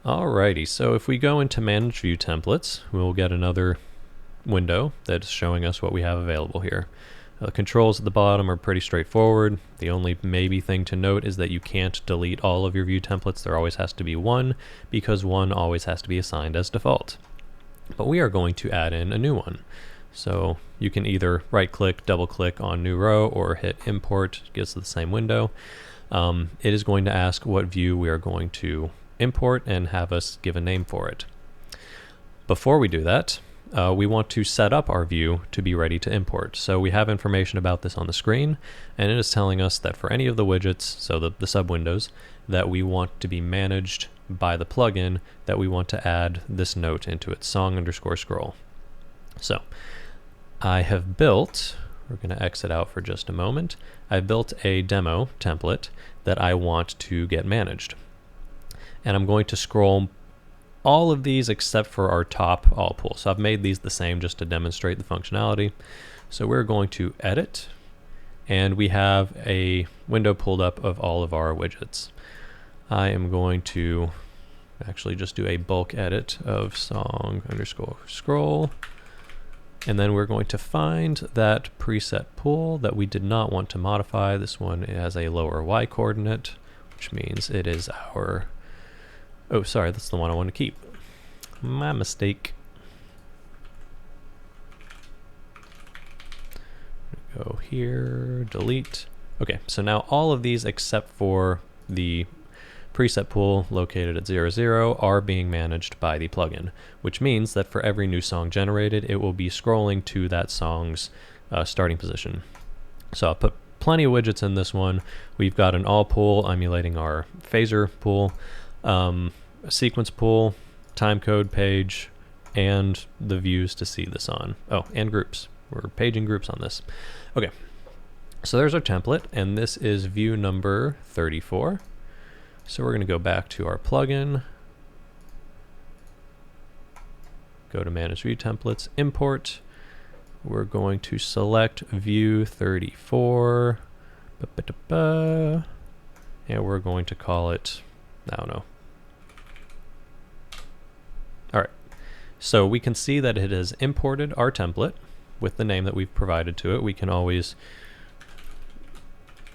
Alrighty, so if we go into Manage View Templates, we'll get another window that's showing us what we have available here. The controls at the bottom are pretty straightforward. The only maybe thing to note is that you can't delete all of your view templates. There always has to be one, because one always has to be assigned as default. But we are going to add in a new one. So you can either right-click, double-click on New Row, or hit Import. It gives the same window. It is going to ask what view we are going to import and have us give a name for it. Before we do that, we want to set up our view to be ready to import. So we have information about this on the screen, and it is telling us that for any of the widgets, so the sub-windows, that we want to be managed by the plugin, that we want to add this note into its song_scroll. So I have built, we're going to exit out for just a moment, I built a demo template that I want to get managed. And I'm going to scroll all of these except for our top all pool. So I've made these the same just to demonstrate the functionality. So we're going to edit, and we have a window pulled up of all of our widgets. I am going to actually just do a bulk edit of song_scroll, and then we're going to find that preset pool that we did not want to modify. This one has a lower Y coordinate, which means it is our, oh, sorry, that's the one I want to keep. My mistake. Go here, delete. Okay, so now all of these except for the preset pool located at 00 are being managed by the plugin, which means that for every new song generated, it will be scrolling to that song's starting position. So I'll put plenty of widgets in this one. We've got an all pool emulating our phaser pool, a sequence pool, timecode page, and the views to see this on. Oh, and groups. We're paging groups on this. Okay, so there's our template, and this is view number 34. So we're going to go back to our plugin, go to Manage View Templates, Import. We're going to select view 34, and we're going to call it, I don't know. All right, so we can see that it has imported our template with the name that we've provided to it. We can always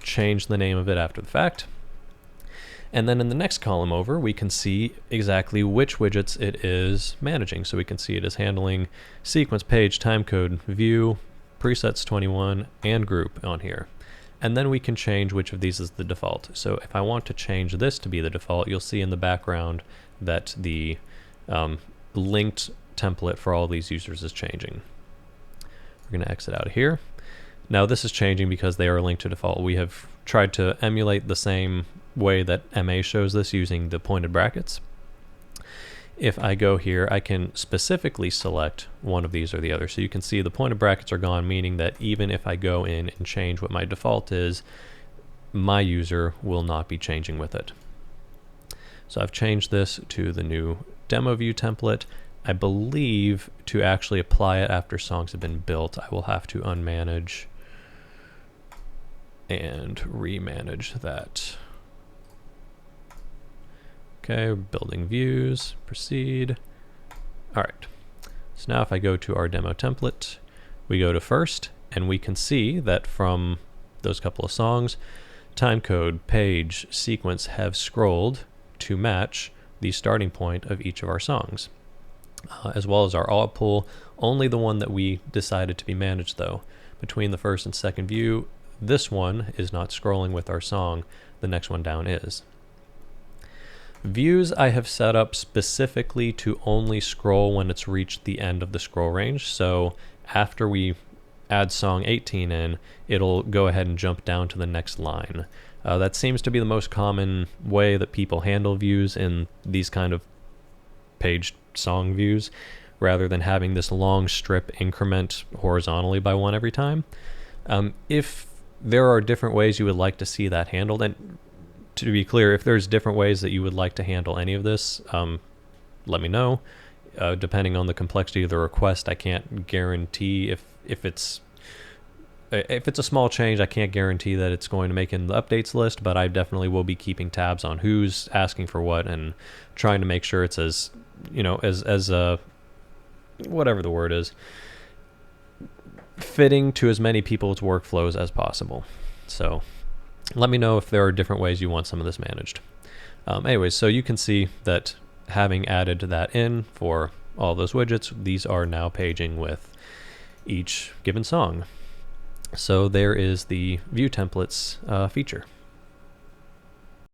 change the name of it after the fact. And then in the next column over, we can see exactly which widgets it is managing. So we can see it is handling sequence, page, timecode, view, presets 21, and group on here. And then we can change which of these is the default. So if I want to change this to be the default, you'll see in the background that the linked template for all these users is changing. We're going to exit out of here. Now this is changing because they are linked to default. We have tried to emulate the same way that MA shows this using the pointed brackets. If I go here, I can specifically select one of these or the other. So you can see the pointed brackets are gone, meaning that even if I go in and change what my default is, my user will not be changing with it. So I've changed this to the new demo view template. I believe to actually apply it after songs have been built, I will have to unmanage and remanage that. Okay, building views, proceed. All right, so now if I go to our demo template, we go to first, and we can see that from those couple of songs, timecode, page, sequence have scrolled to match the starting point of each of our songs, as well as our all pool, only the one that we decided to be managed though. Between the first and second view, this one is not scrolling with our song, the next one down is. Views I have set up specifically to only scroll when it's reached the end of the scroll range. So after we add song 18 in, it'll go ahead and jump down to the next line. That seems to be the most common way that people handle views in these kind of page song views, rather than having this long strip increment horizontally by one every time. If there are different ways you would like to see that handled, and to be clear, if there's different ways that you would like to handle any of this, let me know. Depending on the complexity of the request, I can't guarantee if it's if it's a small change, I can't guarantee that it's going to make in the updates list, but I definitely will be keeping tabs on who's asking for what and trying to make sure it's as, whatever the word is, fitting to as many people's workflows as possible. So let me know if there are different ways you want some of this managed. Anyways, so you can see that having added that in for all those widgets, these are now paging with each given song. So there is the view templates feature.